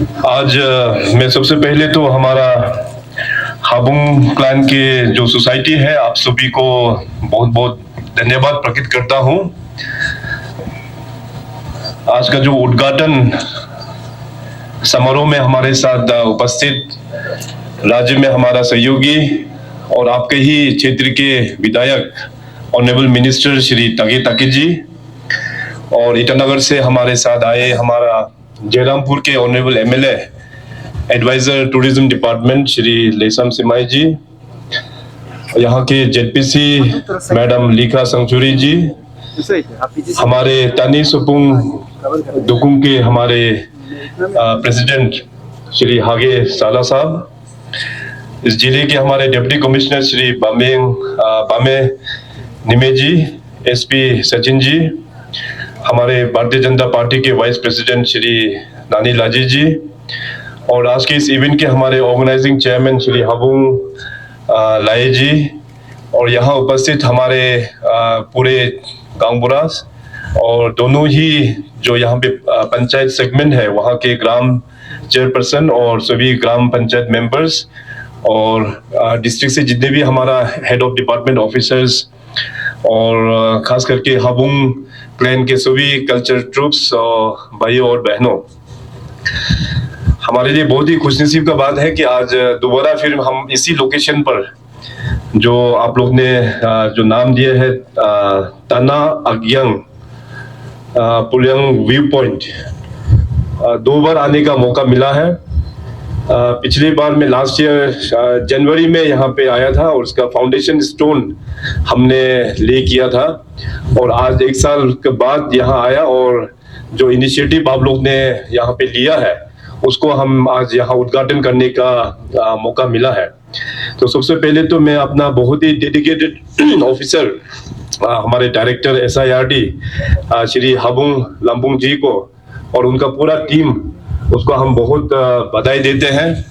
आज मैं सबसे पहले तो हमारा हाबुंग क्लैन के जो सोसाइटी है आप सभी को बहुत बहुत धन्यवाद प्रकट करता हूँ। आज का जो उद्घाटन समारोह में हमारे साथ उपस्थित राज्य में हमारा सहयोगी और आपके ही क्षेत्र के विधायक ऑनरेबल मिनिस्टर श्री तागे ताके जी, और ईटानगर से हमारे साथ आए हमारा जयरामपुर के honourable MLA adviser tourism department Shri Lesam Simai ji, यहाँ के जेडपीसी मैडम लीखा संचुरी जी, हमारे तानी सुपुंग दुकुंग के हमारे प्रेसिडेंट श्री हागे साला साहब, इस जिले के हमारे डिप्टी कमिश्नर श्री बामे निमे जी, एसपी सचिन जी, हमारे भारतीय जनता पार्टी के वाइस प्रेसिडेंट श्री नानी लाजी जी, और आज के इस इवेंट के हमारे ऑर्गेनाइजिंग चेयरमैन श्री हाबुंग लाए जी, और यहाँ उपस्थित हमारे पूरे गांव बुरास और दोनों ही जो यहाँ पे पंचायत सेगमेंट है वहाँ के ग्राम चेयरपर्सन और सभी ग्राम पंचायत मेंबर्स, और डिस्ट्रिक्ट से जितने भी हमारा हेड ऑफ डिपार्टमेंट ऑफिसर्स, और खास करके हाबुंग क्लैन के सभी कल्चर ट्रूप्स और भाइयों और बहनों, हमारे लिए बहुत ही खुशनसीब का बात है कि आज दोबारा फिर हम इसी लोकेशन पर जो आप लोग ने जो नाम दिया है ताना अग्यंग पुलियंग व्यू पॉइंट, दो बार आने का मौका मिला है। पिछली बार में लास्ट ईयर जनवरी में यहाँ पे आया था और उसका फाउंडेशन स्टोन हमने ले किया था, और आज एक साल के बाद यहाँ आया और जो इनिशिएटिव आप लोग ने यहाँ पे लिया है उसको हम आज यहाँ उद्घाटन करने का मौका मिला है। तो सबसे पहले तो मैं अपना बहुत ही डेडिकेटेड ऑफिसर हमारे डायरेक्टर SIRD श्री हाबुंग लंबुंग जी को और उनका पूरा टीम, उसको हम बहुत बधाई देते हैं।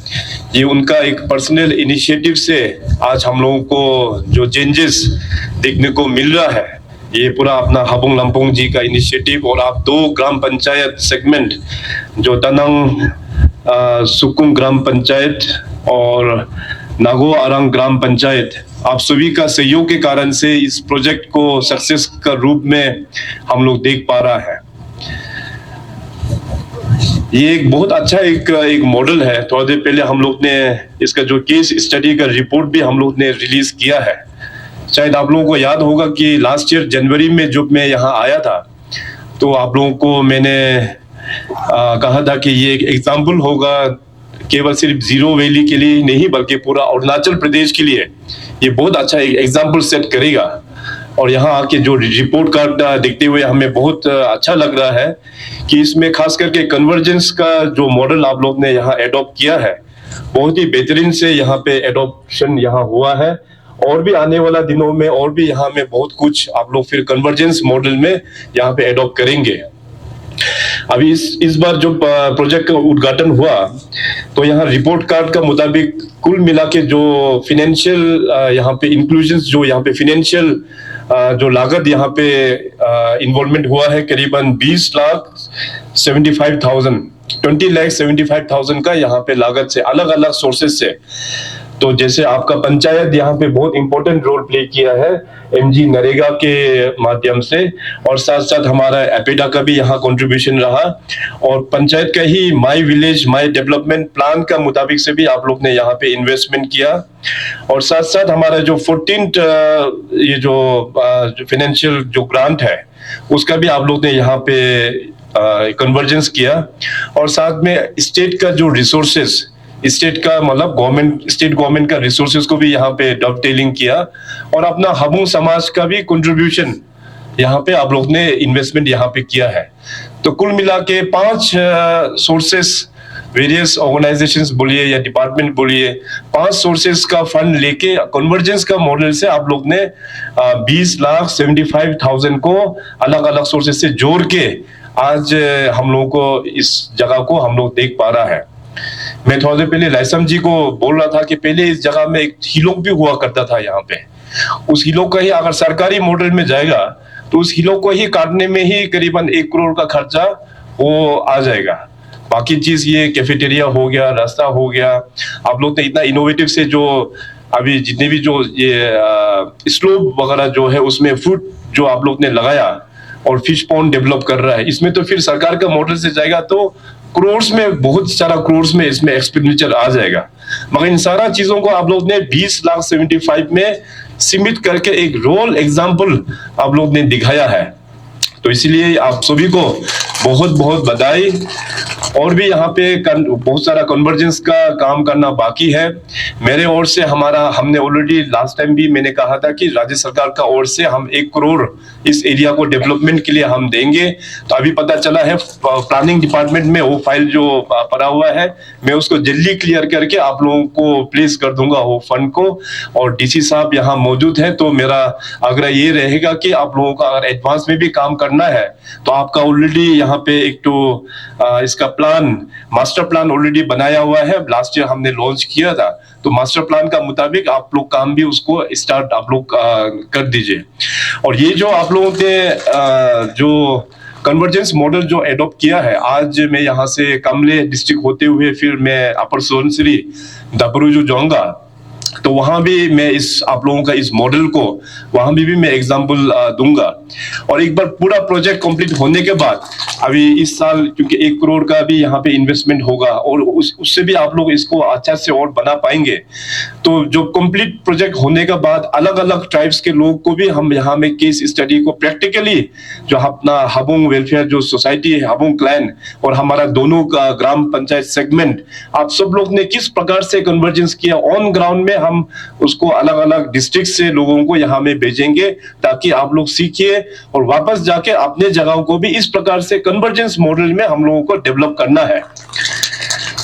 ये उनका एक पर्सनल इनिशिएटिव से आज हम लोगों को जो चेंजेस देखने को मिल रहा है, ये पूरा अपना हाबुंग लंबुंग जी का इनिशिएटिव, और आप दो ग्राम पंचायत सेगमेंट जो तनंग सुकुंग ग्राम पंचायत और नागो आरंग ग्राम पंचायत, आप सभी का सहयोग के कारण से इस प्रोजेक्ट को सक्सेस का रूप में हम लोग देख पा रहा है। ये एक बहुत अच्छा एक मॉडल है। थोड़ी देर पहले हम लोग ने इसका जो केस स्टडी का रिपोर्ट भी हम लोग ने रिलीज किया है। शायद आप लोगों को याद होगा कि लास्ट ईयर जनवरी में जब मैं यहाँ आया था तो आप लोगों को मैंने कहा था कि ये एक एग्जाम्पल होगा, केवल सिर्फ जीरो वैली के लिए नहीं बल्कि पूरा अरुणाचल प्रदेश के लिए ये बहुत अच्छा एक एग्जाम्पल सेट करेगा। और यहाँ आके जो रिपोर्ट कार्ड देखते हुए हमें बहुत अच्छा लग रहा है कि इसमें खास करके कन्वर्जेंस का जो मॉडल आप लोग ने यहाँ एडॉप्ट किया है, बहुत ही बेहतरीन से यहाँ पे एडॉप्शन यहाँ हुआ है, और भी आने वाला दिनों में और भी यहाँ में बहुत कुछ आप लोग फिर कन्वर्जेंस मॉडल में यहाँ पे एडॉप्ट करेंगे। अभी इस बार जो प्रोजेक्ट का उद्घाटन हुआ तो यहाँ रिपोर्ट कार्ड का मुताबिक कुल मिला के जो फिनेंशियल यहाँ पे इंक्लूजन, जो यहाँ पे फिनेंशियल जो लागत यहाँ पे इन्वॉल्वमेंट हुआ है करीबन 20,75,000 का यहाँ पे लागत से अलग अलग सोर्सेस से। तो जैसे आपका पंचायत यहाँ पे बहुत इंपॉर्टेंट रोल प्ले किया है MG नरेगा के माध्यम से, और साथ साथ हमारा एपेडा का भी यहाँ कंट्रीब्यूशन रहा, और पंचायत का ही my village my development plan का मुताबिक से भी आप लोग ने यहाँ पे इन्वेस्टमेंट किया, और साथ साथ हमारा जो 14th ये जो फाइनेंशियल जो ग्रांट है उसका भी आप लोग ने यहाँ पे कन्वर्जेंस किया, और साथ में स्टेट का जो रिसोर्सेस, स्टेट का मतलब गवर्नमेंट, स्टेट गवर्नमेंट का रिसोर्सेज को भी यहाँ पे डबटेलिंग किया, और अपना हाबुंग समाज का भी कंट्रीब्यूशन यहाँ पे आप लोग ने इन्वेस्टमेंट यहाँ पे किया है। तो कुल मिला के 5 सोर्सेस, वेरियस ऑर्गेनाइजेशंस बोलिए या डिपार्टमेंट बोलिए, 5 सोर्सेस का फंड लेके कन्वर्जेंस का मॉडल से आप लोग ने 20,75,000 को अलग अलग सोर्सेस से जोड़ के आज हम लोगों को इस जगह को हम लोग देख पा रहा है। मैं थोड़ी देर पहले लाइसम जी को बोल रहा था कि पहले इस जगह में एक हिलोक भी हुआ करता था यहाँ पे, उस हिलोक का ही अगर सरकारी मॉडल में जाएगा तो उस हिलोक को ही काटने में ही करीबन 1 करोड़ का खर्चा वो आ जाएगा। बाकी चीज ये कैफेटेरिया हो गया, रास्ता हो गया, आप लोग ने इतना इनोवेटिव से जो अभी जितने भी जो ये स्लोप वगैरह जो है उसमें फूड जो आप लोग ने लगाया और फिश पॉन्ड डेवलप कर रहा है, इसमें तो फिर सरकार का मॉडल से जाएगा तो करोड़ में, बहुत सारा करोड़ में इसमें एक्सपेंडिचर आ जाएगा। मगर इन सारा चीजों को आप लोग ने 20,75 में सीमित करके एक रोल एग्जाम्पल आप लोग ने दिखाया है। तो इसलिए आप सभी को बहुत बहुत बधाई। और भी यहाँ पे बहुत सारा कन्वर्जेंस का काम करना बाकी है मेरे ओर से। हमने ऑलरेडी लास्ट टाइम भी मैंने कहा था कि राज्य सरकार का ओर से हम 1 करोड़ इस एरिया को डेवलपमेंट के लिए हम देंगे। तो अभी पता चला है प्लानिंग डिपार्टमेंट में वो फाइल जो पड़ा हुआ है, मैं उसको जल्दी क्लियर करके आप लोगों को प्लेस कर दूंगा वो फंड को। और डीसी साहब यहाँ मौजूद है, तो मेरा आग्रह ये रहेगा कि आप लोगों का अगर एडवांस में भी काम करना है तो आपका ऑलरेडी यहाँ पे एक तो इसका प्लान, मास्टर प्लान ऑलरेडी बनाया हुआ है, लास्ट ईयर हमने लॉन्च किया था। तो मास्टर प्लान का मुताबिक आप लोग काम भी उसको स्टार्ट आप लोग कर दीजिए। और ये जो आप लोगों ने जो कन्वर्जेंस मॉडल जो एडॉप्ट किया है, आज मैं यहाँ से कामले डिस्ट्रिक्ट होते हुए फिर मैं अपर सुबनसिरी दापोरिजो जाऊंगा, तो वहां भी मैं इस आप लोगों का इस मॉडल को वहां भी मैं एग्जांपल दूंगा। और एक बार पूरा प्रोजेक्ट कंप्लीट होने के बाद अभी इस साल क्योंकि 1 करोड़ का भी यहाँ पे इन्वेस्टमेंट होगा और उससे भी आप लोग इसको अच्छा से और बना पाएंगे। तो जो कंप्लीट प्रोजेक्ट होने के बाद अलग अलग ट्राइब्स के लोग को भी हम यहाँ में केस स्टडी को प्रैक्टिकली जो अपना हबुंग वेलफेयर जो सोसाइटी है, हबुंग क्लैन और हमारा दोनों का ग्राम पंचायत सेगमेंट, आप सब लोग ने किस प्रकार से कन्वर्जेंस किया ऑन ग्राउंड में, हम उसको अलग अलग डिस्ट्रिक्ट से लोगों को यहाँ में भेजेंगे ताकि आप लोग सीखिए और वापस जाके अपने जगहों को भी इस प्रकार से कन्वर्जेंस मॉडल में हम लोगों को डेवलप करना है।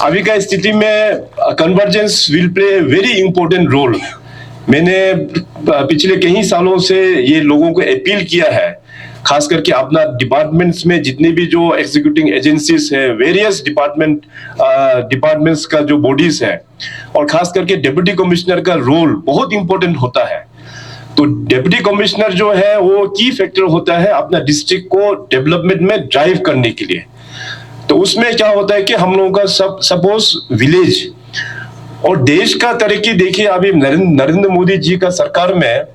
अभी का स्थिति में convergence will play very important role. मैंने पिछले कई सालों से ये लोगों को अपील किया है, खास करके अपना डिपार्टमेंट्स में जितने भी जो एग्जीक्यूटिंग एजेंसीज है, वेरियस डिपार्टमेंट्स का जो बॉडीज है, और खास करके डिप्टी कमिश्नर का रोल बहुत इंपॉर्टेंट होता है। तो डिप्टी कमिश्नर जो है वो की फैक्टर होता है अपना डिस्ट्रिक्ट को डेवलपमेंट में ड्राइव करने के लिए। तो उसमें क्या होता है कि हम लोगों का सपोज विलेज और देश का तरक्की देखिए, अभी नरेंद्र मोदी जी का सरकार में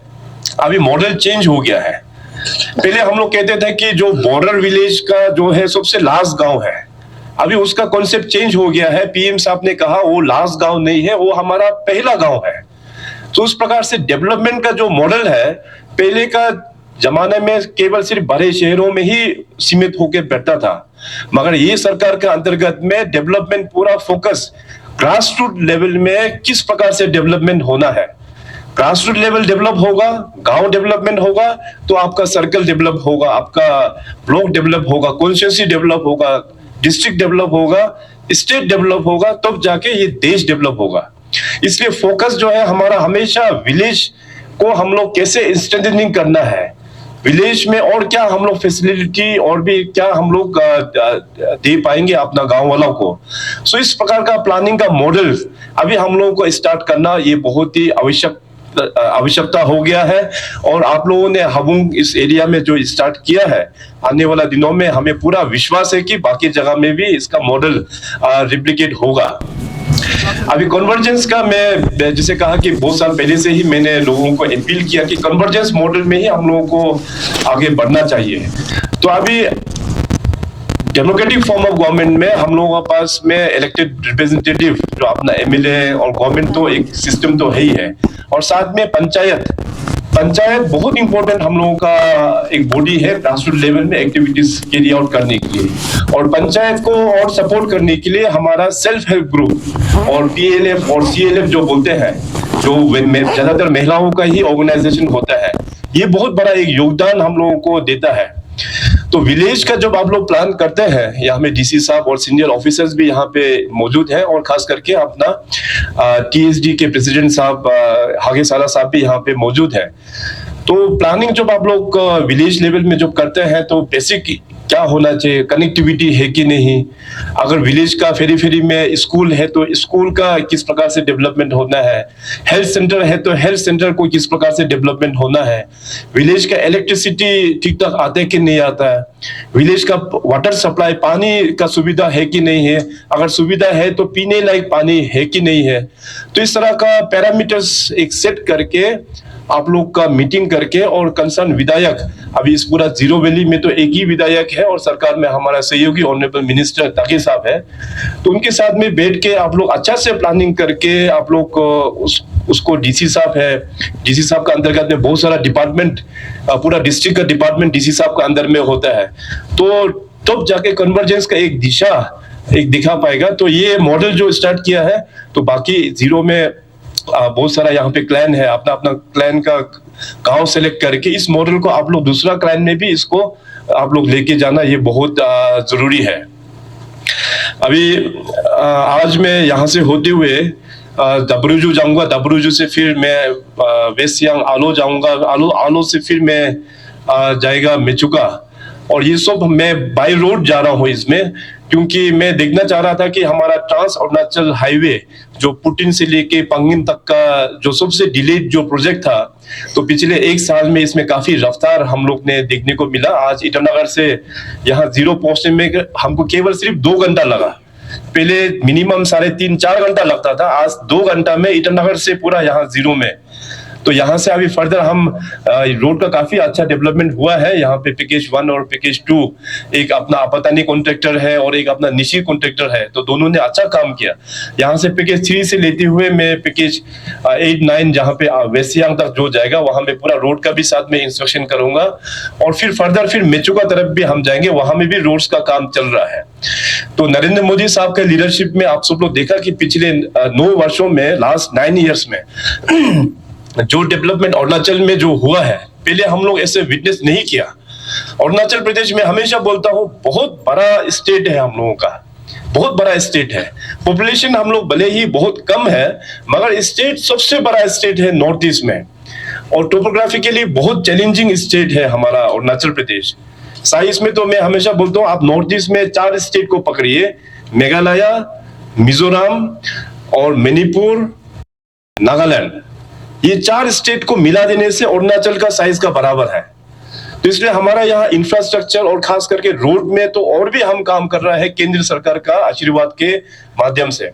अभी मॉडल चेंज हो गया है। पहले हम लोग कहते थे कि जो बॉर्डर विलेज का जो है सबसे लास्ट गांव है, अभी उसका कॉन्सेप्ट चेंज हो गया है। पीएम साहब ने कहा वो लास्ट गांव नहीं है, वो हमारा पहला गांव है। तो उस प्रकार से डेवलपमेंट का जो मॉडल है, पहले का जमाने में केवल सिर्फ बड़े शहरों में ही सीमित होकर बैठता था, मगर ये सरकार के अंतर्गत में डेवलपमेंट पूरा फोकस ग्रास रूट लेवल में किस प्रकार से डेवलपमेंट होना है। ग्रास रूट लेवल डेवलप होगा, गांव डेवलपमेंट होगा, तो आपका सर्कल डेवलप होगा, आपका ब्लॉक डेवलप होगा, कॉन्स्टिट्यूंसी डेवलप होगा, डिस्ट्रिक्ट डेवलप होगा, स्टेट डेवलप होगा, तब जाके ये देश डेवलप होगा। इसलिए फोकस जो है हमारा हमेशा विलेज को हम लोग कैसे स्ट्रेंथनिंग करना है, विलेज में और क्या हम लोग फैसिलिटी और भी क्या हम लोग दे पाएंगे अपना गांव वालों को। सो इस प्रकार का प्लानिंग का मॉडल अभी हम लोगों को स्टार्ट करना ये बहुत ही आवश्यकता हो गया है। और आप लोगों ने हबुंग इस एरिया में जो स्टार्ट किया है, आने वाला दिनों में हमें पूरा विश्वास है कि बाकी जगह में भी इसका मॉडल रिप्लिकेट होगा। अभी कन्वर्जेंस का मैं जैसे कहा कि बहुत साल पहले से ही मैंने लोगों को अपील किया कि कन्वर्जेंस मॉडल में ही हम लोगों को आगे बढ़ना चाहिए। तो अभी डेमोक्रेटिक फॉर्म ऑफ गवर्नमेंट में हम लोगों के पास में इलेक्टेड रिप्रेजेंटेटिव जो अपना एमएलए और गवर्नमेंट तो एक सिस्टम तो है ही है, और साथ में पंचायत बहुत इंपॉर्टेंट हम लोगों का एक बॉडी है ग्रासरूट लेवल में एक्टिविटीज कैरी आउट करने के लिए। और पंचायत को और सपोर्ट करने के लिए हमारा सेल्फ हेल्प ग्रुप और पीएलएफ और सीएलएफ जो बोलते हैं, जो ज्यादातर महिलाओं का ही ऑर्गेनाइजेशन होता है, ये बहुत बड़ा एक योगदान हम लोगों को देता है। तो विलेज का जब आप लोग प्लान करते हैं, यहाँ में डीसी साहब और सीनियर ऑफिसर्स भी यहाँ पे मौजूद हैं, और खास करके अपना टीएसडी के प्रेसिडेंट साहब हागे साला साहब भी यहाँ पे मौजूद है। तो प्लानिंग जब आप लोग विलेज लेवल में जब करते हैं तो बेसिक क्या होना चाहिए, कनेक्टिविटी है कि नहीं, अगर विलेज का फेरी फेरी में स्कूल है तो स्कूल का किस प्रकार से डेवलपमेंट होना है, हेल्थ सेंटर है तो हेल्थ सेंटर को किस प्रकार से डेवलपमेंट होना है, विलेज का इलेक्ट्रिसिटी ठीक ठाक आता है कि नहीं आता है, विलेज का वाटर सप्लाई पानी का सुविधा है कि नहीं है, अगर सुविधा है तो पीने लायक पानी है कि नहीं है। तो इस तरह का पैरामीटर्स एक सेट करके आप लोग का मीटिंग करके, और कंसर्न विधायक, अभी इस पूरा जीरो वैली में तो एक ही विधायक है और सरकार में हमारा सहयोगी ऑनरेबल मिनिस्टर ताकि साहब है, तो उनके साथ में बैठ के आप लोग अच्छा से प्लानिंग करके आप लोग उसको डीसी साहब है, डीसी साहब का अंतर्गत में बहुत सारा डिपार्टमेंट, पूरा डिस्ट्रिक्ट का डिपार्टमेंट डीसी साहब का अंदर में होता है, तो तब जाके कन्वर्जेंस का एक दिशा एक दिखा पाएगा। तो ये मॉडल जो स्टार्ट किया है, तो बाकी जीरो में बहुत सारा यहाँ पे क्लैन है, अपना अपना क्लैन का गांव सेलेक्ट करके इस मॉडल को आप लोग दूसरा क्लैन में भी इसको आप लोग लेके जाना, ये बहुत जरूरी है। अभी आज मैं यहाँ से होते हुए दबरूजू जाऊंगा, दबरूजू से फिर मैं वेस्ट सियांग आलो जाऊंगा, आलो से फिर मैं जाएगा मेचुका, और ये सब मैं बाय रोड जा रहा हूँ इसमें, क्योंकि मैं देखना चाह रहा था कि हमारा ट्रांस अरुणाचल हाईवे जो पुटिन से लेके पंगिन तक का जो सबसे डिलेड जो प्रोजेक्ट था, तो पिछले एक साल में इसमें काफी रफ्तार हम लोग ने देखने को मिला। आज ईटानगर से यहाँ जीरो पहुंचने में हमको केवल सिर्फ 2 घंटा लगा, पहले मिनिमम 3.5-4 घंटा लगता था, आज 2 घंटा में ईटानगर से पूरा यहाँ जीरो में। तो यहाँ से अभी फर्दर हम रोड का काफी अच्छा डेवलपमेंट हुआ है। यहाँ पे पैकेज 1 और पैकेज 2, एक अपना आपतानी कॉन्ट्रैक्टर है और एक अपना निशी कॉन्ट्रैक्टर है, तो दोनों ने अच्छा काम किया। यहाँ से पैकेज 3 से लेते हुए मैं पैकेज 8-9 जहाँ पे वेस्ट सियांग तक जो जाएगा वहां में पूरा रोड का भी साथ में इंस्पेक्शन करूंगा, और फिर फर्दर फिर मेचुका तरफ भी हम जाएंगे, वहां में भी रोड्स का काम चल रहा है। तो नरेंद्र मोदी साहब के लीडरशिप में आप सब लोग देखा कि पिछले 9 वर्षों में, लास्ट 9 ईयर्स में जो डेवलपमेंट अरुणाचल में जो हुआ है, पहले हम लोग ऐसे विटनेस नहीं किया। अरुणाचल प्रदेश में हमेशा बोलता हूँ बहुत बड़ा स्टेट है हम लोगों का, बहुत बड़ा स्टेट है, पॉपुलेशन हम लोग भले ही बहुत कम है, मगर स्टेट सबसे बड़ा स्टेट है नॉर्थ ईस्ट में, और टोपोग्राफिकली बहुत चैलेंजिंग स्टेट है हमारा अरुणाचल प्रदेश। साइज में तो मैं हमेशा बोलता हूँ आप नॉर्थ ईस्ट में 4 स्टेट को पकड़िए, मेघालय, मिजोरम और मणिपुर, नागालैंड, ये 4 स्टेट को मिला देने से अरुणाचल का साइज का बराबर है। तो इसलिए हमारा यहाँ इंफ्रास्ट्रक्चर और खास करके रोड में तो और भी हम काम कर रहे हैं केंद्र सरकार का आशीर्वाद के माध्यम से।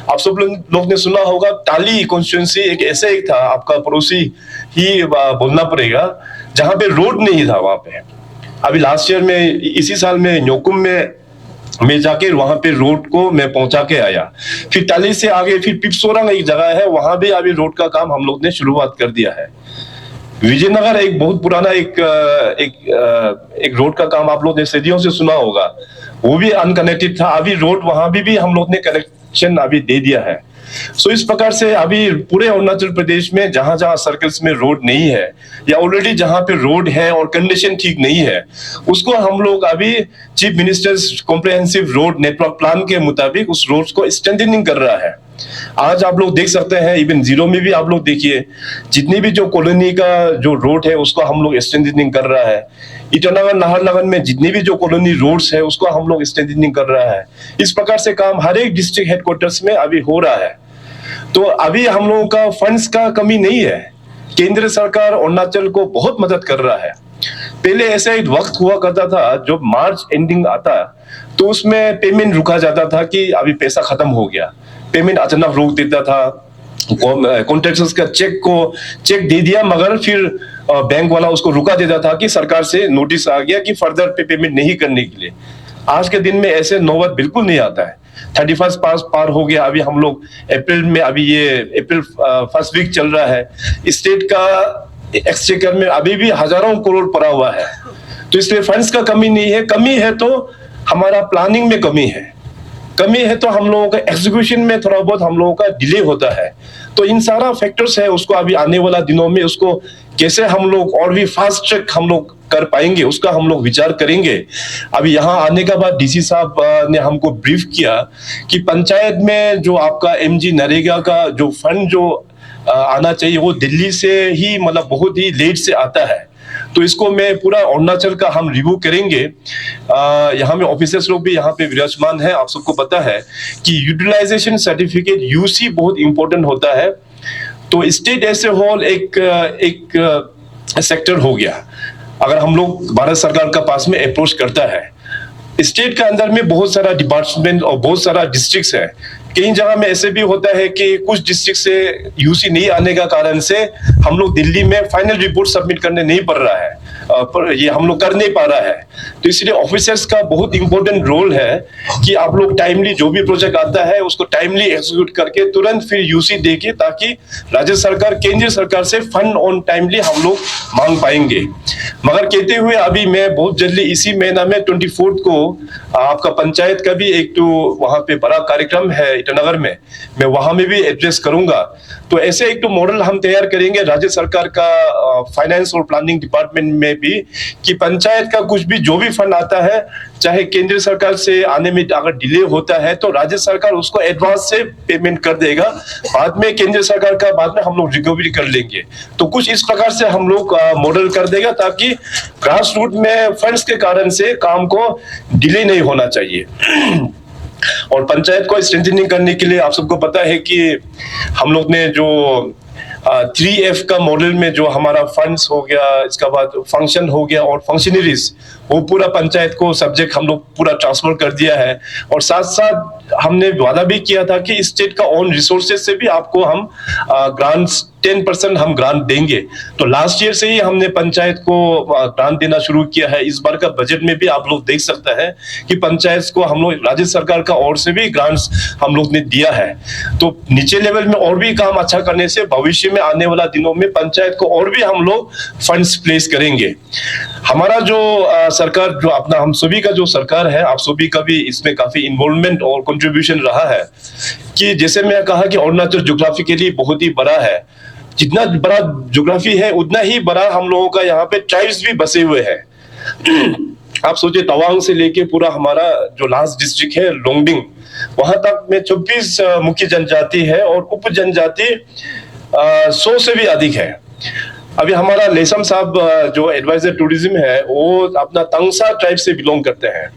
आप सब लोग ने सुना होगा ताली कॉन्स्टिट्यूएंसी एक ऐसे एक था, आपका पड़ोसी ही बोलना पड़ेगा, जहां पे रोड नहीं था वहां पे। अभी लास्ट ईयर में, इसी साल में न्योकुम में मैं जाके वहां पे रोड को मैं पहुंचा के आया। फिर ताली से आगे फिर पिपसोरंग एक जगह है, वहां भी अभी रोड का काम हम लोग ने शुरुआत कर दिया है। विजयनगर एक बहुत पुराना एक रोड का काम आप लोग ने सदियों से सुना होगा, वो भी अनकनेक्टेड था, अभी रोड वहां भी हम लोग ने कनेक्शन अभी दे दिया है। सो इस प्रकार से अभी पूरे अरुणाचल प्रदेश में जहां जहां सर्कल्स में रोड नहीं है, या ऑलरेडी जहां पे रोड है और कंडीशन ठीक नहीं है, उसको हम लोग अभी chief ministers comprehensive road network plan के मुताबिक उस रोड को स्ट्रेंथनिंग कर रहा है। आज आप लोग देख सकते हैं, इवन जीरो में भी आप लोग देखिए, जितनी भी जो कॉलोनी का जो रोड है उसको हम लोग स्ट्रेंथनिंग कर रहा है। ईटानगर नाहरलगुन में जितनी भी जो कॉलोनी रोड्स है उसको हम लोग स्ट्रेंथनिंग कर रहा है। इस प्रकार से काम हर एक डिस्ट्रिक्ट हेडक्वार्टर्स में अभी हो रहा है। तो अभी हम लोगों का फंड्स का कमी नहीं है, केंद्र सरकार अरुणाचल को बहुत मदद कर रहा है। पहले ऐसा एक वक्त हुआ करता था जब मार्च एंडिंग आता तो उसमें पेमेंट रुका जाता था कि अभी पैसा खत्म हो गया, पेमेंट अचानक रोक देता था, कॉन्ट्रैक्टर्स का चेक दे दिया, मगर फिर बैंक वाला उसको रुका देता था कि सरकार से नोटिस आ गया कि फर्दर पेमेंट नहीं करने के लिए। आज के दिन में ऐसे नौबत बिल्कुल नहीं आता है। 31 पार हो गया, अभी हम लोग अप्रैल में, अभी ये अप्रैल फर्स्ट वीक चल रहा है, स्टेट का एक्सचेकर में अभी भी हजारों करोड़ पड़ा हुआ है। तो इसलिए फंड्स का कमी नहीं है, कमी है तो हमारा प्लानिंग में कमी है, कमी है तो हम लोगों का एग्जीक्यूशन में थोड़ा बहुत हम लोगों का डिले होता है। तो इन सारा फैक्टर्स है, उसको अभी आने वाला दिनों में उसको कैसे हम लोग और भी फास्ट ट्रैक हम लोग कर पाएंगे उसका हम लोग विचार करेंगे। अभी यहाँ आने के बाद डीसी साहब ने हमको ब्रीफ किया कि पंचायत में जो आपका एमजी नरेगा का जो फंड जो आना चाहिए वो दिल्ली से ही मतलब बहुत ही लेट से आता है। तो इसको मैं पूरा अरुणाचल का हम रिव्यू करेंगे। यहाँ में ऑफिसर्स लोग भी यहाँ पे विराजमान है। आप सबको पता है कि यूटिलाइजेशन सर्टिफिकेट यूसी बहुत इंपॉर्टेंट होता है। तो स्टेट एज ए होल एक सेक्टर हो गया। अगर हम लोग भारत सरकार का पास में अप्रोच करता है, स्टेट का अंदर में बहुत सारा डिपार्टमेंट और बहुत सारा डिस्ट्रिक्ट है। कई जगह में ऐसे भी होता है कि कुछ डिस्ट्रिक्ट से यूसी नहीं आने का कारण से हम लोग दिल्ली में फाइनल रिपोर्ट सबमिट करने नहीं पड़ रहा है, पर ये हम लोग कर नहीं पा रहा है। तो इसलिए ऑफिसर्स का बहुत इंपॉर्टेंट रोल है कि आप लोग टाइमली जो भी प्रोजेक्ट आता है उसको टाइमली एग्जीक्यूट करके तुरंत फिर यूसी देके, ताकि राज्य सरकार केंद्रीय सरकार से फंड ऑन टाइमली हम लोग मांग पाएंगे। मगर कहते हुए अभी मैं बहुत जल्दी इसी महीना में 24 को आपका पंचायत का भी एक तो वहां पे बड़ा कार्यक्रम है ईटानगर में, मैं वहां में भी एड्रेस करूंगा। तो ऐसे एक तो मॉडल हम तैयार करेंगे राज्य सरकार का फाइनेंस और प्लानिंग डिपार्टमेंट में भी, कि पंचायत का कुछ भी जो भी फंड आता है, चाहे केंद्र सरकार से आने में अगर डिले होता है तो राज्य सरकार उसको एडवांस से पेमेंट कर देगा, बाद में केंद्र सरकार का बाद में हम लोग रिकवरी कर लेंगे। तो कुछ इस प्रकार से हम लोग मॉडल कर देगा, ताकि ग्रास रूट में फंड्स के कारण से काम को डिले नहीं होना चाहिए। और पंचायत को स्ट्रेंथनिंग करने के लिए आप सबको पता है कि हम लोग ने जो 3F का मॉडल में जो हमारा फंड्स हो गया, इसका बाद फंक्शन हो गया और फंक्शनरीज, वो पूरा पंचायत को सब्जेक्ट हम लोग पूरा ट्रांसफर कर दिया है। और साथ साथ हमने वादा भी किया था कि स्टेट का ओन रिसोर्सेज से भी आपको हम ग्रांट्स 10% हम ग्रांट देंगे। तो लास्ट ईयर से ही हमने पंचायत को ग्रांट देना शुरू किया है। इस बार का बजट में भी आप लोग देख सकते हैं कि पंचायत को हम लोग राज्य सरकार का ओर से भी ग्रांट्स हम लोग ने दिया है। तो नीचे लेवल में और भी काम अच्छा करने से भविष्य में आने वाला दिनों में पंचायत को और भी हम लोग फंड्स प्लेस करेंगे। हमारा जो सरकार जो अपना हम सभी का जो सरकार है, आप सभी का भी इसमें काफी इन्वॉल्वमेंट और कंट्रीब्यूशन रहा है। कि जैसे मैं कहा कि अरुणाचल ज्योग्राफिकली बहुत ही बड़ा है, जितना बड़ा ज्योग्राफी है उतना ही बड़ा हम लोगों का यहाँ पे ट्राइब्स भी बसे हुए हैं। आप सोचिए तवांग से लेके पूरा हमारा जो लास्ट डिस्ट्रिक्ट है लोंगडिंग, वहां तक में 24 मुख्य जनजाति है और उप जनजाति 100 से भी अधिक है। अभी हमारा लेसम साहब जो एडवाइजर टूरिज्म है वो अपना तंगसा ट्राइब से बिलोंग करते हैं।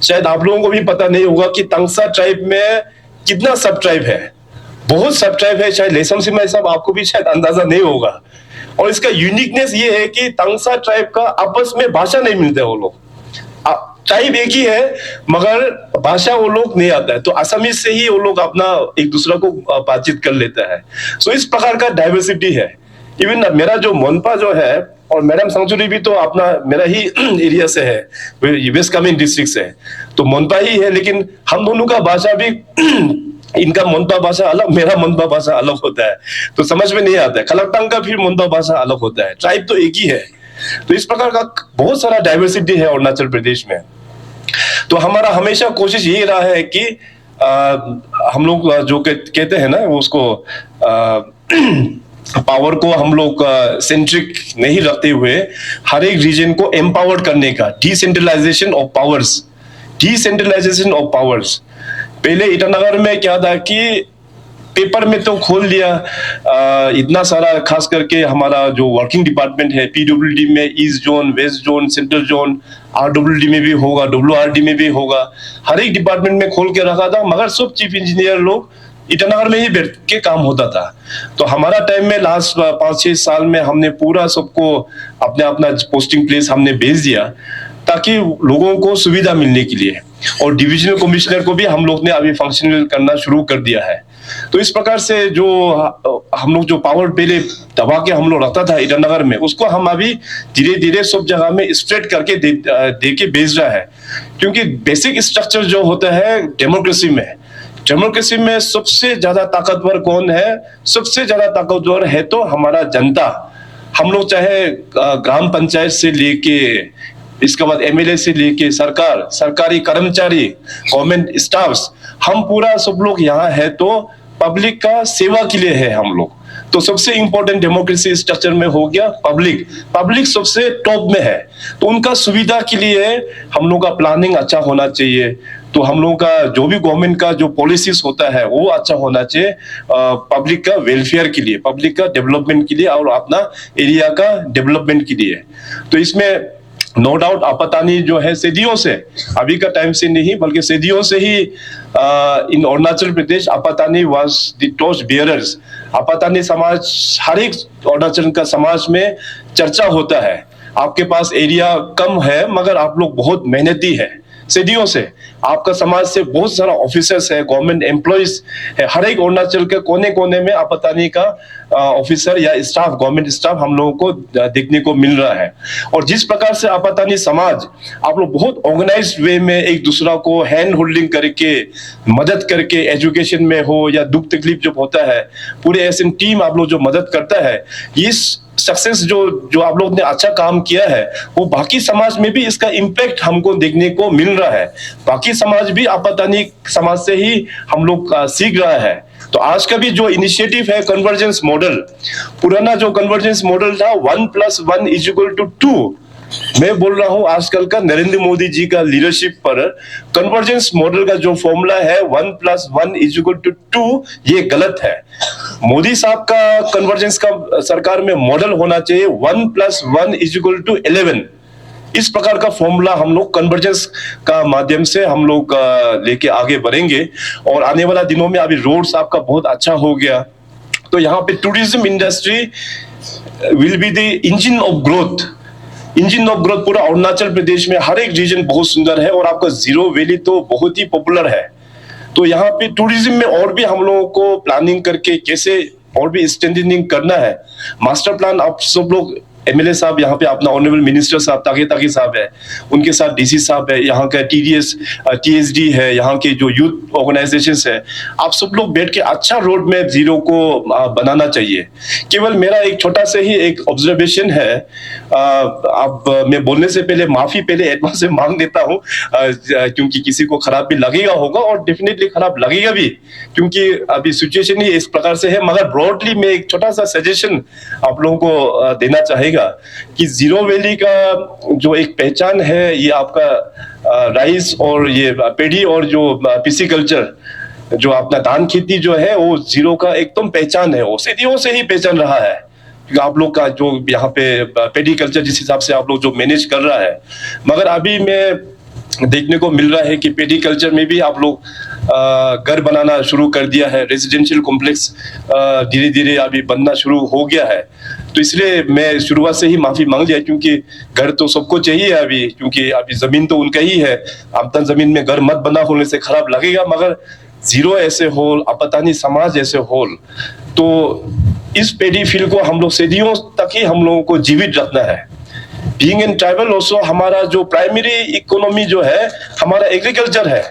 शायद आप लोगों को भी पता नहीं होगा कि तंगसा ट्राइब में कितना सब ट्राइब है, बहुत सब ट्राइब है। शायद लेसम सिंह साहब आपको भी शायद अंदाजा नहीं होगा। और इसका यूनिकनेस ये है कि तंगसा ट्राइब का आपस में भाषा नहीं मिलते, वो लोग ट्राइब एक ही है मगर भाषा वो लोग नहीं आता है। तो असमीज से ही वो लोग अपना एक दूसरा को बातचीत कर लेता है। सो इस प्रकार का डाइवर्सिटी है। इवन मेरा जो मोनपा जो है, और मैडम संगचुरी भी तो अपना मेरा ही एरिया से है, वेस्ट कामेंग डिस्ट्रिक्ट से, तो मोनपा ही है, लेकिन हम दोनों का भाषा भी इनका मोनपा भाषा अलग, मेरा मोनपा भाषा अलग होता है, तो समझ में नहीं आता है। खलकटांग का फिर मोनपा भाषा अलग होता है, ट्राइब तो एक ही है। तो इस प्रकार का बहुत सारा डाइवर्सिटी है अरुणाचल प्रदेश में। तो हमारा हमेशा कोशिश यही रहा है कि हम लोग जो कहते हैं ना उसको पावर को हम लोग सेंट्रिक नहीं रखते हुए हर एक रीजन को एम्पावर्ड करने का, decentralisation of powers, decentralisation of powers. पहले ईटानगर में क्या था कि पेपर में तो खोल दिया इतना सारा, खास करके हमारा जो वर्किंग डिपार्टमेंट है पीडब्ल्यूडी में east zone, west zone, central zone, RWD में भी होगा, डब्ल्यूआरडी में भी होगा, हर एक डिपार्टमेंट में खोल के रखा था। मगर सब चीफ इंजीनियर लोग ईटानगर में ही बैठ के काम होता था। तो हमारा टाइम में लास्ट 5-6 साल में हमने पूरा सबको अपने अपना पोस्टिंग प्लेस हमने भेज दिया, ताकि लोगों को सुविधा मिलने के लिए। और डिविजनल कमिश्नर को भी हम लोग ने अभी फंक्शनल करना शुरू कर दिया है। तो इस प्रकार से जो हम लोग जो पावर पहले दबा के हम लोग रखता था ईटानगर में, उसको हम अभी धीरे धीरे सब जगह में स्प्रेड करके दे के भेज रहा है। क्योंकि बेसिक स्ट्रक्चर जो होता है डेमोक्रेसी में सबसे ज्यादा ताकतवर कौन है? सबसे ज्यादा ताकतवर है तो हमारा जनता। हम लोग चाहे ग्राम पंचायत से लेके इसके बाद एमएलए से लेके सरकार, सरकारी कर्मचारी, गवर्नमेंट स्टाफ्स, हम पूरा सब लोग यहाँ है तो पब्लिक का सेवा के लिए है हम लोग। तो सबसे इंपॉर्टेंट डेमोक्रेसी स्ट्रक्चर में हो गया पब्लिक सबसे टॉप में है। तो उनका सुविधा के लिए हम लोग का प्लानिंग अच्छा होना चाहिए, तो हम लोगों का जो भी गवर्नमेंट का जो पॉलिसीज होता है वो अच्छा होना चाहिए, पब्लिक का वेलफेयर के लिए, पब्लिक का डेवलपमेंट के लिए और अपना एरिया का डेवलपमेंट के लिए। तो इसमें नो डाउट आपातानी जो है सदियों से, अभी का टाइम से नहीं बल्कि सदियों से ही in Arunachal Pradesh Apatani was the torch bearers. Apatani समाज हर एक अरुणाचल का समाज में चर्चा होता है। आपके पास एरिया कम है मगर आप लोग बहुत मेहनती है, सदियों से आपका समाज से बहुत सारा ऑफिसर्स है, गवर्नमेंट एम्प्लॉइज है, हर एक अरुणाचल के कोने कोने में आपातानी का ऑफिसर या स्टाफ, गवर्नमेंट स्टाफ हम लोगों को देखने को मिल रहा है। और जिस प्रकार से आपातानी समाज आप लोग बहुत ऑर्गेनाइज्ड वे में एक दूसरा को हैंड होल्डिंग करके मदद करके, एजुकेशन में हो या दुख तकलीफ जब होता है, पूरे ऐसे टीम आप लोग जो मदद करता है, इस सक्सेस जो आप लोग ने अच्छा काम किया है वो बाकी समाज में भी इसका इम्पैक्ट हमको देखने को मिल रहा है। बाकी समाज भी आपातानी समाज से ही हम लोग सीख रहा है। तो आज का भी जो इनिशिएटिव है कन्वर्जेंस मॉडल, पुराना जो कन्वर्जेंस मॉडल था 1+1=2, मैं बोल रहा हूं आजकल का नरेंद्र मोदी जी का लीडरशिप पर कन्वर्जेंस मॉडल का जो फॉर्मूला है 1+1=2, ये गलत है। मोदी साहब का कन्वर्जेंस का सरकार में मॉडल होना चाहिए 1+1=11। इस प्रकार का फॉर्मूला हम लोग कन्वर्जेंस का माध्यम से हम लोग लेके आगे बढ़ेंगे। और आने वाला दिनों में अभी रोड्स आपका बहुत अच्छा हो गया, तो यहाँ पे tourism industry will be the engine of growth. Engine of growth पूरा अरुणाचल प्रदेश में हर एक रीजन बहुत सुंदर है और आपका जीरो वैली तो बहुत ही पॉपुलर है। तो यहाँ पे टूरिज्म में और भी हम लोगों को प्लानिंग करके कैसे और भी स्ट्रेंथनिंग करना है, मास्टर प्लान आप सब लोग, एमएलए साहब यहाँ पे अपना ऑनरेबल मिनिस्टर साहब ताकि ताकि साहब है, उनके साथ डीसी साहब है, यहाँ का टीडीएस टीएसडी है, यहाँ के जो यूथ ऑर्गेनाइजेशंस है, आप सब लोग बैठ के अच्छा रोड मैप जीरो को बनाना चाहिए। केवल मेरा एक छोटा से ही एक ऑब्जर्वेशन है, आप मैं बोलने से पहले माफी पहले एडवांस से मांग देता हूँ, क्योंकि किसी को खराब भी लगेगा होगा और डेफिनेटली खराब लगेगा भी, क्योंकि अभी सिचुएशन ही इस प्रकार से है। मगर ब्रॉडली मैं एक छोटा सा सजेशन आप लोगों को देना चाहेगा कि जीरो वैली का जो एक पहचान है, ये आपका राइस और ये पेडी और जो पिसिकल्चर, जो अपना धान खेती जो है वो जीरो का एकदम पहचान है, वो सदियों से ही पहचान रहा है। आप लोग का जो यहाँ पे पेडी कल्चर जिस हिसाब से आप लोग जो मैनेज कर रहा है, मगर अभी मैं देखने को मिल रहा है कि पेडी कल्चर में भी आप लोग घर बनाना शुरू कर दिया है, रेजिडेंशियल कॉम्प्लेक्स धीरे धीरे अभी बनना शुरू हो गया है। तो इसलिए मैं शुरुआत से ही माफी मांग लिया, क्योंकि घर तो सबको चाहिए अभी, क्योंकि अभी जमीन तो उनका ही है, आपका जमीन में घर मत बना होने से खराब लगेगा, मगर जीरो ऐसे होल, आपातानी समाज ऐसे होल, तो इस पेडी फील्ड को हम लोग सदियों तक ही हम लोगों को जीवित रखना है। बीइंग इन ट्राइबल ऑल्सो हमारा जो प्राइमरी इकोनॉमी जो है हमारा एग्रीकल्चर है।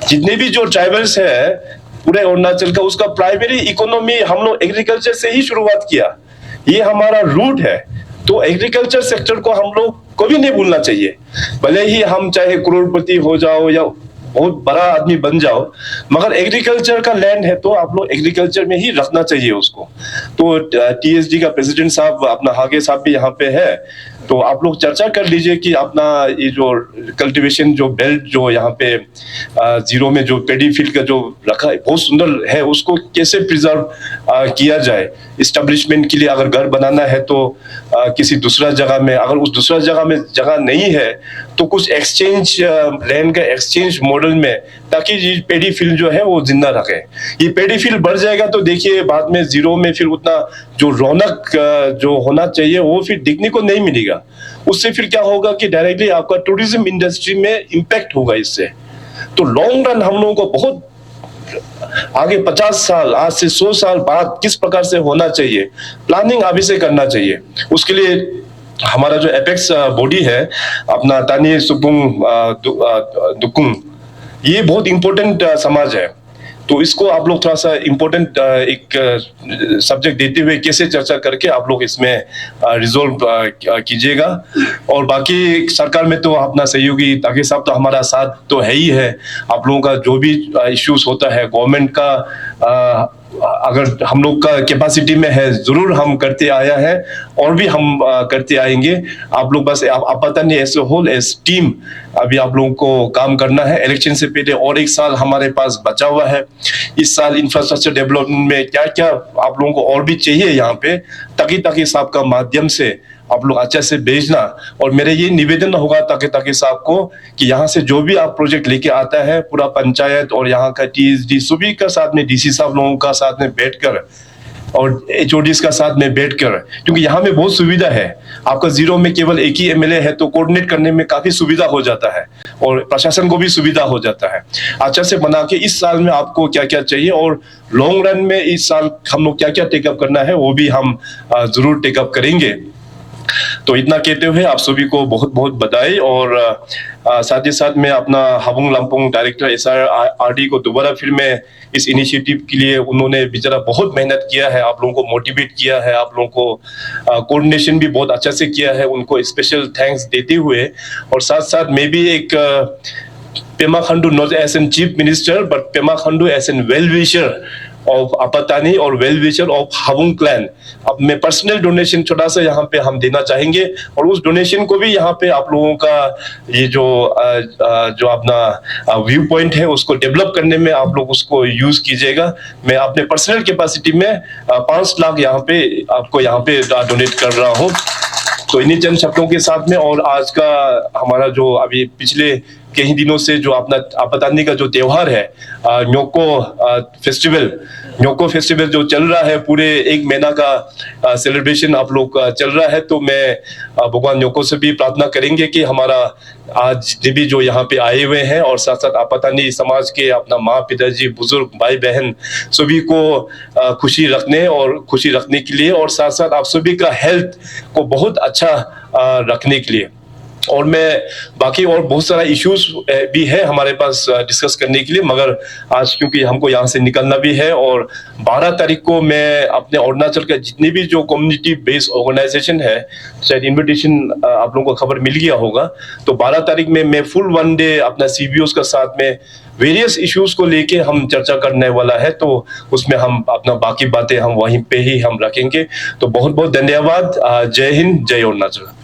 जितने भी जो ट्राइबल्स है पूरे अरुणाचल का, उसका प्राइमरी इकोनॉमी हम लोग एग्रीकल्चर से ही शुरुआत किया, ये हमारा रूट है। तो एग्रीकल्चर सेक्टर को हम लोग कभी नहीं भूलना चाहिए, भले ही हम चाहे करोड़पति हो जाओ या बहुत बड़ा आदमी बन जाओ, मगर एग्रीकल्चर का लैंड है तो आप लोग एग्रीकल्चर में ही रखना चाहिए उसको। तो टीएसडी का प्रेसिडेंट साहब अपना हागे साहब भी यहाँ पे है, तो आप लोग चर्चा कर लीजिए कि अपना ये जो कल्टीवेशन जो बेल्ट जो यहाँ पे जीरो में जो पेडी फील्ड का जो रखा है बहुत सुंदर है, उसको कैसे प्रिजर्व किया जाए। इस्टेब्लिशमेंट के लिए अगर घर बनाना है तो किसी दूसरा जगह में, अगर उस दूसरा जगह में जगह नहीं है तो कुछ एक्सचेंज लैंड का एक्सचेंज मॉडल में, ताकि ये पेडी फील्ड जो है वो जिंदा रखे। ये पेडी फील्ड बढ़ जाएगा तो देखिए बाद में जीरो में फिर उतना जो रौनक जो होना चाहिए वो फिर दिखने को नहीं मिलेगा। उससे फिर क्या होगा कि डायरेक्टली आपका टूरिज्म इंडस्ट्री में इंपैक्ट होगा इससे। तो लॉन्ग रन हम लोगों को बहुत आगे 50 साल, आज से 100 साल बाद किस प्रकार से होना चाहिए, प्लानिंग अभी से करना चाहिए। उसके लिए हमारा जो एपेक्स बॉडी है अपना तानी सुपुंग दुकुंग, ये बहुत इंपॉर्टेंट समाज है। तो इसको आप लोग थोड़ा सा इम्पोर्टेंट एक सब्जेक्ट देते हुए कैसे चर्चा करके आप लोग इसमें रिजोल्व कीजिएगा। और बाकी सरकार में तो अपना सहयोगी ताकि साहब तो हमारा साथ तो है ही है। आप लोगों का जो भी इश्यूज होता है गवर्नमेंट का अगर हम लोग का कैपेसिटी में है जरूर हम करते आया है और भी हम करते आएंगे। आप लोग बस आप पता नहीं एज होल एज टीम अभी आप लोगों को काम करना है। इलेक्शन से पहले और एक साल हमारे पास बचा हुआ है। इस साल इंफ्रास्ट्रक्चर डेवलपमेंट में क्या क्या आप लोगों को और भी चाहिए यहाँ पे, ताकि साहब का माध्यम से आप लोग अच्छे से भेजना। और मेरे ये निवेदन होगा ताकि साहब को कि यहाँ से जो भी आप प्रोजेक्ट लेके आता है पूरा पंचायत और यहाँ का टीएसडी सभी का साथ में, डीसी साहब लोगों का साथ में बैठकर और एचओडीज का साथ में बैठकर, क्योंकि यहाँ में बहुत सुविधा है। आपका जीरो में केवल एक ही एमएलए है तो कोऑर्डिनेट करने में काफी सुविधा हो जाता है और प्रशासन को भी सुविधा हो जाता है। अच्छा से बना के इस साल में आपको क्या क्या चाहिए और लॉन्ग रन में इस साल हम लोग क्या क्या टेकअप करना है वो भी हम जरूर टेकअप करेंगे। तो इतना कहते हुए आप सभी को बहुत बहुत बधाई। और साथ ही साथ मैं अपना हाबुंग लम्पुंग डायरेक्टर एसआरडी को दोबारा फिर मैं इस इनिशिएटिव के लिए, उन्होंने बेचारा बहुत मेहनत किया है, आप लोगों को मोटिवेट किया है, आप लोगों को कोऑर्डिनेशन भी बहुत अच्छा से किया है, उनको स्पेशल थैंक्स देते हुए। और साथ साथ मैं भी एक Pema Khandu not as an chief minister but Pema Khandu as an well wisher of Apatani और well wisher of Habung clan, अब मैं पर्सनल डोनेशन छोटा सा यहाँ पे हम देना चाहेंगे और उस डोनेशन को भी यहाँ पे आप लोगों का ये जो अपना व्यू पॉइंट है उसको डेवलप करने में आप लोग उसको यूज कीजिएगा। मैं अपने पर्सनल कैपेसिटी में 5 लाख यहाँ पे आपको यहाँ पे डोनेट कर रहा हूँ। तो इन्हीं चंद शब्दों के साथ में और आज का हमारा जो अभी पिछले कई दिनों से जो अपना आपतानी का जो त्योहार है न्योको फेस्टिवल जो चल रहा है, पूरे 1 महीना का सेलिब्रेशन आप लोग चल रहा है। तो मैं भगवान न्योको से भी प्रार्थना करेंगे कि हमारा आज भी जो यहाँ पे आए हुए हैं और साथ साथ आपतानी समाज के अपना माँ पिताजी बुजुर्ग भाई बहन सभी को खुशी रखने के लिए और साथ साथ आप सभी का हेल्थ को बहुत अच्छा रखने के लिए। और मैं बाकी और बहुत सारा इश्यूज भी है हमारे पास डिस्कस करने के लिए, मगर आज क्योंकि हमको यहाँ से निकलना भी है और 12 तारीख को मैं अपने अरुणाचल के जितने भी जो कम्युनिटी बेस्ड ऑर्गेनाइजेशन है, शायद इनविटेशन आप लोगों को खबर मिल गया होगा, तो 12 तारीख में मैं फुल 1 डे अपना सीबीओस का साथ में वेरियस इश्यूज को लेके हम चर्चा करने वाला है। तो उसमें हम अपना बाकी बातें हम वहीं पे ही हम रखेंगे। तो बहुत बहुत धन्यवाद। जय हिंद, जय अरुणाचल।